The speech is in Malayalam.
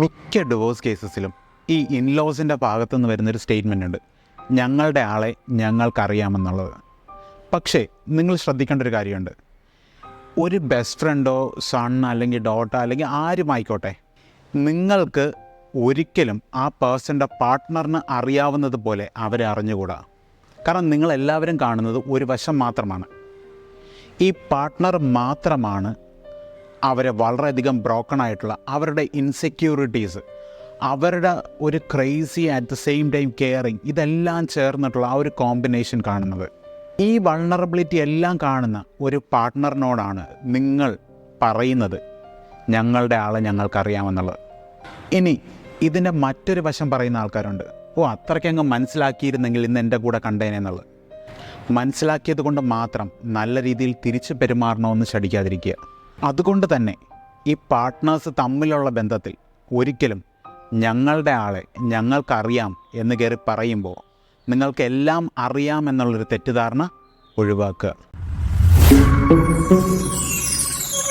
മിക്ക ഡിവോഴ്സ് കേസസിലും ഈ ഇൻലോസിൻ്റെ ഭാഗത്തുനിന്ന് വരുന്നൊരു സ്റ്റേറ്റ്മെൻ്റ് ഉണ്ട്, ഞങ്ങളുടെ ആളെ ഞങ്ങൾക്കറിയാമെന്നുള്ളത്. പക്ഷേ നിങ്ങൾ ശ്രദ്ധിക്കേണ്ട ഒരു കാര്യമുണ്ട്. ഒരു ബെസ്റ്റ് ഫ്രണ്ടോ സൺ അല്ലെങ്കിൽ ഡോട്ടർ അല്ലെങ്കിൽ ആരുമായിക്കോട്ടെ, നിങ്ങൾക്ക് ഒരിക്കലും ആ പേഴ്സൻ്റെ പാർട്ട്ണറിന് അറിയാവുന്നത് പോലെ അവരെ അറിഞ്ഞുകൂടാ. കാരണം നിങ്ങളെല്ലാവരും കാണുന്നത് ഒരു വശം മാത്രമാണ്. ഈ പാർട്ട്ണർ മാത്രമാണ് അവരെ വളരെയധികം ബ്രോക്കൺ ആയിട്ടുള്ള അവരുടെ ഇൻസെക്യൂരിറ്റീസ്, അവരുടെ ഒരു crazy at the same time caring, ഇതെല്ലാം ചേർന്നിട്ടുള്ള ആ ഒരു കോമ്പിനേഷൻ കാണുന്നത്. ഈ വൾണറബിലിറ്റി എല്ലാം കാണുന്ന ഒരു പാർട്ട്ണറിനോടാണ് നിങ്ങൾ പറയുന്നത് ഞങ്ങളുടെ ആളെ ഞങ്ങൾക്കറിയാമെന്നുള്ളത്. ഇനി ഇതിൻ്റെ മറ്റൊരു വശം പറയുന്ന ആൾക്കാരുണ്ട്, അത്രയ്ക്കങ്ങ് മനസ്സിലാക്കിയിരുന്നെങ്കിൽ ഇന്ന് എൻ്റെ കൂടെ കണ്ടേനെന്നുള്ളത്. മനസ്സിലാക്കിയത് കൊണ്ട് മാത്രം നല്ല രീതിയിൽ തിരിച്ചു പെരുമാറണമെന്ന് ശടിക്കാതിരിക്കുക. അതുകൊണ്ട് തന്നെ ഈ പാർട്ട്നേഴ്സ് തമ്മിലുള്ള ബന്ധത്തിൽ ഒരിക്കലും ഞങ്ങളുടെ ആളെ ഞങ്ങൾക്കറിയാം എന്ന് കയറി പറയുമ്പോൾ നിങ്ങൾക്കെല്ലാം അറിയാമെന്നുള്ളൊരു തെറ്റിദ്ധാരണ ഒഴിവാക്കുക.